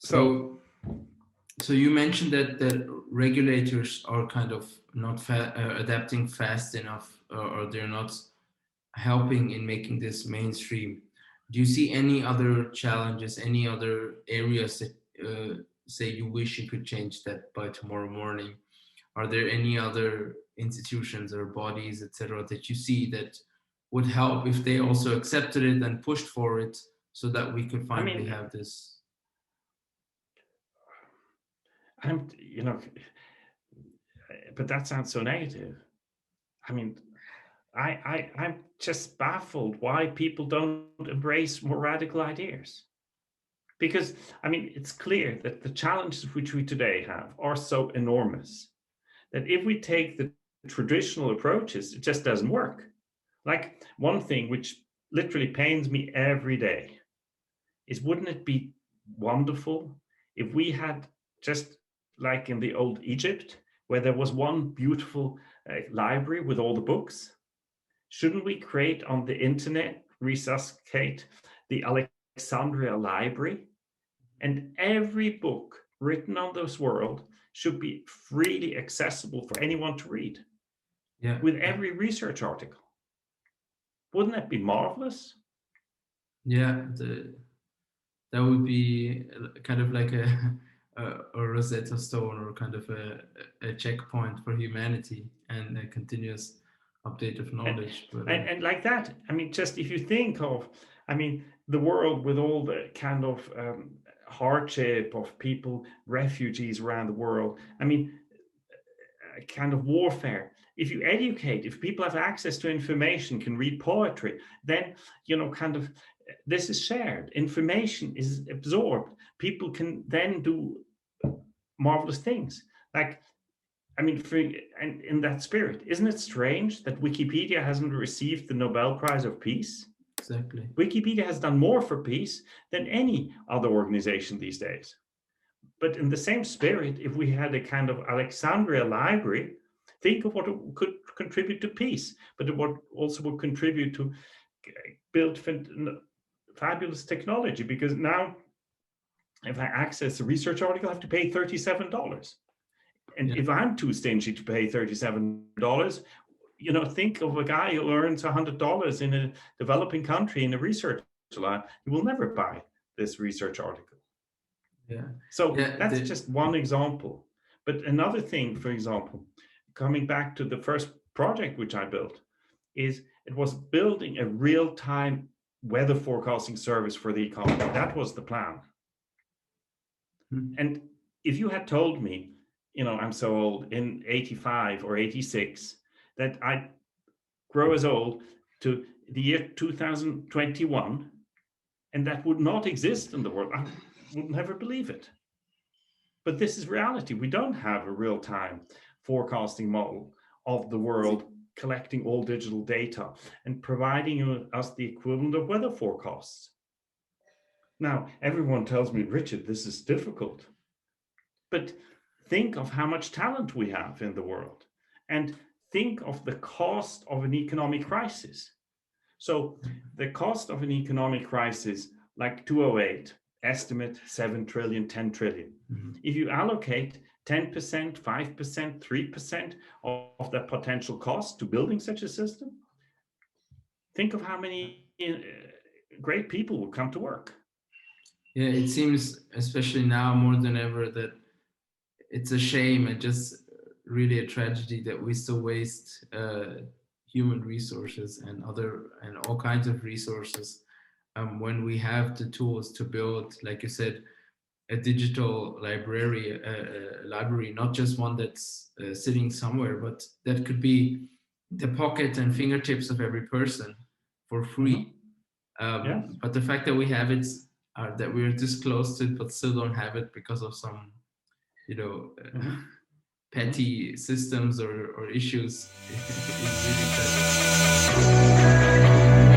So you mentioned that regulators are kind of not adapting fast enough, or they're not helping in making this mainstream. Do you see any other challenges, any other areas that say you wish you could change that by tomorrow morning? Are there any other institutions or bodies, etc., that you see that would help if they also accepted it and pushed for it, so that we could finally have this? But that sounds so negative. I mean, I'm just baffled why people don't embrace more radical ideas. Because, I mean, it's clear that the challenges which we today have are so enormous that if we take the traditional approaches, it just doesn't work. Like, one thing which literally pains me every day is, wouldn't it be wonderful if we had, just like in the old Egypt, where there was one beautiful library with all the books? Shouldn't we create on the internet, resuscitate the Alexandria Library? And every book written on this world should be freely accessible for anyone to read. Yeah. With every research article. Wouldn't that be marvelous? Yeah, that would be kind of like a Rosetta Stone, or kind of a checkpoint for humanity, and a continuous update of knowledge. And like that, I mean, just if you think of, I mean, the world with all the kind of hardship of people, refugees around the world, I mean, kind of warfare. If you educate, if people have access to information, can read poetry, then, kind of, this is shared. Information is absorbed. People can then do marvelous things. Like, I mean, and in that spirit, isn't it strange that Wikipedia hasn't received the Nobel Prize of Peace? Exactly. Wikipedia has done more for peace than any other organization these days. But in the same spirit, if we had a kind of Alexandria library, think of what it could contribute to peace, but it would also would contribute to build fabulous technology. Because now, if I access a research article, I have to pay $37. And if I'm too stingy to pay $37, think of a guy who earns $100 in a developing country in a research lab. He will never buy this research article. Yeah. So that's just one example. But another thing, for example, coming back to the first project which I built, is it was building a real-time weather forecasting service for the economy. That was the plan. And if you had told me, I'm so old, in 85 or 86, that I'd grow as old to the year 2021, and that would not exist in the world, I would never believe it. But this is reality. We don't have a real-time forecasting model of the world collecting all digital data and providing us the equivalent of weather forecasts. Now, everyone tells me, Richard, this is difficult. But think of how much talent we have in the world, and think of the cost of an economic crisis. So the cost of an economic crisis, like 2008, estimate 7 trillion, 10 trillion. If you allocate 10%, 5%, 3% of that potential cost to building such a system, think of how many great people will come to work. Yeah, it seems, especially now more than ever, that it's a shame and just really a tragedy that we still waste human resources and all kinds of resources when we have the tools to build, like you said, a digital library, not just one that's sitting somewhere, but that could be the pocket and fingertips of every person for free. But the fact that we have it, that we're this close to it, but still don't have it because of some, petty systems or issues, is really tragic.